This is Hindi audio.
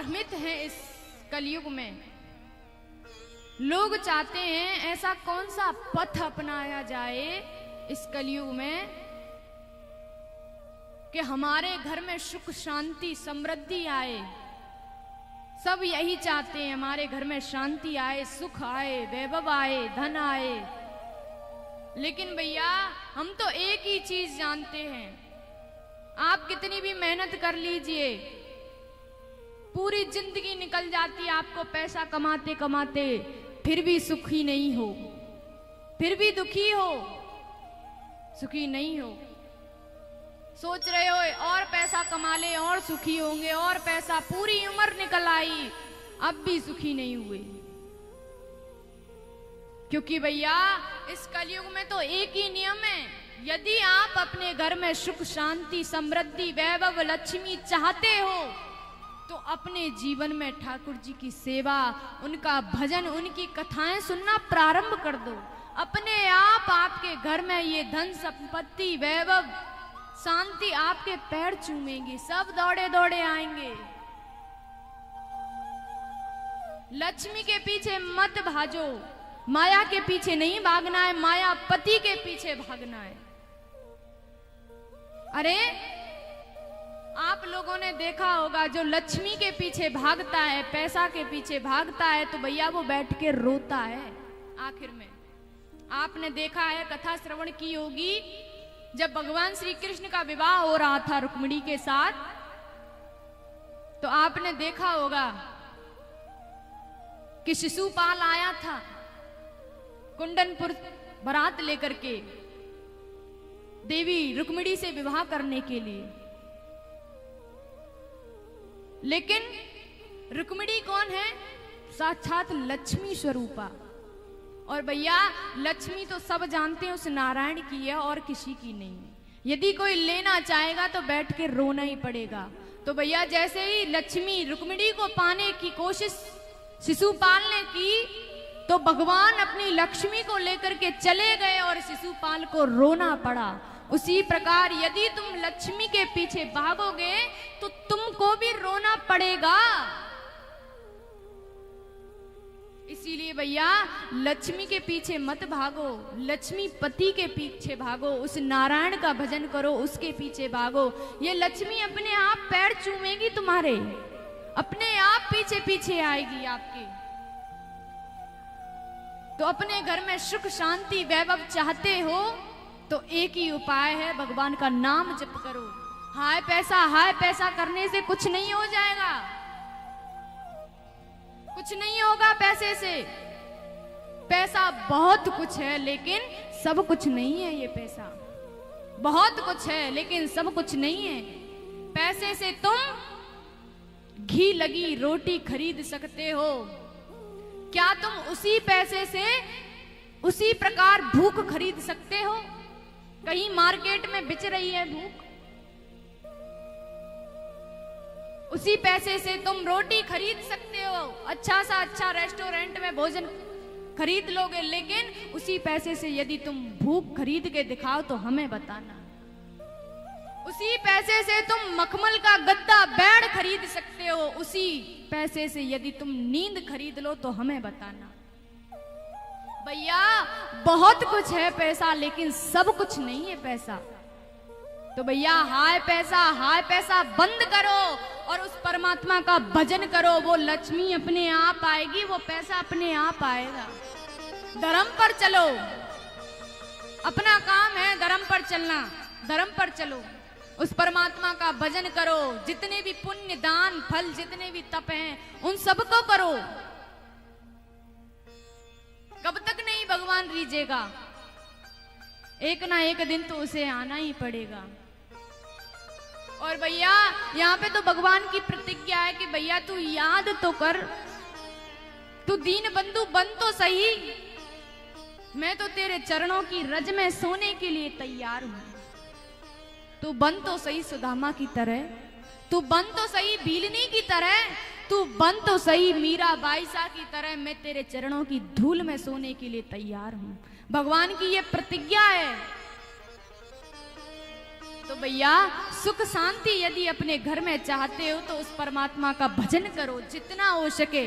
भ्रमित हैं इस कलयुग में। लोग चाहते हैं ऐसा कौन सा पथ अपनाया जाए इस कलयुग में कि हमारे घर में सुख शांति समृद्धि आए। सब यही चाहते हैं, हमारे घर में शांति आए, सुख आए, वैभव आए, धन आए। लेकिन भैया हम तो एक ही चीज जानते हैं, आप कितनी भी मेहनत कर लीजिए, पूरी जिंदगी निकल जाती है आपको पैसा कमाते कमाते, फिर भी सुखी नहीं हो, फिर भी दुखी हो, सुखी नहीं हो। सोच रहे हो और पैसा कमा ले और सुखी होंगे, और पैसा, पूरी उम्र निकल आई, अब भी सुखी नहीं हुए। क्योंकि भैया इस कलयुग में तो एक ही नियम है, यदि आप अपने घर में सुख शांति समृद्धि वैभव लक्ष्मी चाहते हो तो अपने जीवन में ठाकुर जी की सेवा, उनका भजन, उनकी कथाएं सुनना प्रारंभ कर दो। अपने आप आपके घर में ये धन संपत्ति वैभव शांति आपके पैर चूमेंगे, सब दौड़े दौड़े आएंगे। लक्ष्मी के पीछे मत भागो, माया के पीछे नहीं भागना है, माया पति के पीछे भागना है। अरे आप लोगों ने देखा होगा, जो लक्ष्मी के पीछे भागता है, पैसा के पीछे भागता है, तो भैया वो बैठ के रोता है आखिर में। आपने देखा है, कथा श्रवण की होगी, जब भगवान श्री कृष्ण का विवाह हो रहा था रुक्मिणी के साथ, तो आपने देखा होगा कि शिशुपाल आया था कुंदनपुर बारात लेकर के देवी रुक्मिणी से विवाह करने के लिए। लेकिन रुक्मिणी कौन है? साक्षात लक्ष्मी स्वरूपा। और भैया लक्ष्मी तो सब जानते हैं उस नारायण की है और किसी की नहीं। यदि कोई लेना चाहेगा तो बैठ के रोना ही पड़ेगा। तो भैया जैसे ही लक्ष्मी रुक्मिणी को पाने की कोशिश शिशुपाल ने की, तो भगवान अपनी लक्ष्मी को लेकर के चले गए और शिशुपाल को रोना पड़ा। उसी प्रकार यदि तुम लक्ष्मी के पीछे भागोगे तो तुमको भी रोना पड़ेगा। इसीलिए भैया लक्ष्मी के पीछे मत भागो, लक्ष्मी पति के पीछे भागो, उस नारायण का भजन करो, उसके पीछे भागो। ये लक्ष्मी अपने आप पैर चूमेगी तुम्हारे, अपने आप पीछे पीछे आएगी आपके। तो अपने घर में सुख शांति वैभव चाहते हो तो एक ही उपाय है, भगवान का नाम जप करो। हाय पैसा करने से कुछ नहीं हो जाएगा, कुछ नहीं होगा पैसे से। पैसा बहुत कुछ है लेकिन सब कुछ नहीं है। ये पैसा बहुत कुछ है लेकिन सब कुछ नहीं है। पैसे से तुम घी लगी रोटी खरीद सकते हो, क्या तुम उसी पैसे से उसी प्रकार भूख खरीद सकते हो? कहीं मार्केट में बिच रही है भूख, उसी पैसे से तुम रोटी खरीद सकते हो, अच्छा सा अच्छा रेस्टोरेंट में भोजन खरीद लोगे, लेकिन उसी पैसे से यदि तुम भूख खरीद के दिखाओ तो हमें बताना। उसी पैसे से तुम मखमल का गद्दा बेड खरीद सकते हो, उसी पैसे से यदि तुम नींद खरीद लो तो हमें बताना। भैया बहुत कुछ है पैसा लेकिन सब कुछ नहीं है पैसा। तो भैया हाय पैसा बंद करो और उस परमात्मा का भजन करो। वो लक्ष्मी अपने आप आएगी, वो पैसा अपने आप आएगा। धर्म पर चलो, अपना काम है धर्म पर चलना, धर्म पर चलो, उस परमात्मा का भजन करो। जितने भी पुण्य दान फल जितने भी तप हैं उन सबको करो। कब तक नहीं भगवान रीझेगा, एक ना एक दिन तो उसे आना ही पड़ेगा। और भैया यहाँ पे तो भगवान की प्रतिज्ञा है कि भैया तू याद तो कर, तू दीन बंधु बन तो सही, मैं तो तेरे चरणों की रज में सोने के लिए तैयार हूं। तू बन तो सही सुदामा की तरह, तू बन तो सही भीलनी की तरह, तू बन तो सही मीरा बाईसा की तरह, मैं तेरे चरणों की धूल में सोने के लिए तैयार हूं। भगवान की ये प्रतिज्ञा है। तो भैया सुख शांति यदि अपने घर में चाहते हो तो उस परमात्मा का भजन करो जितना हो सके।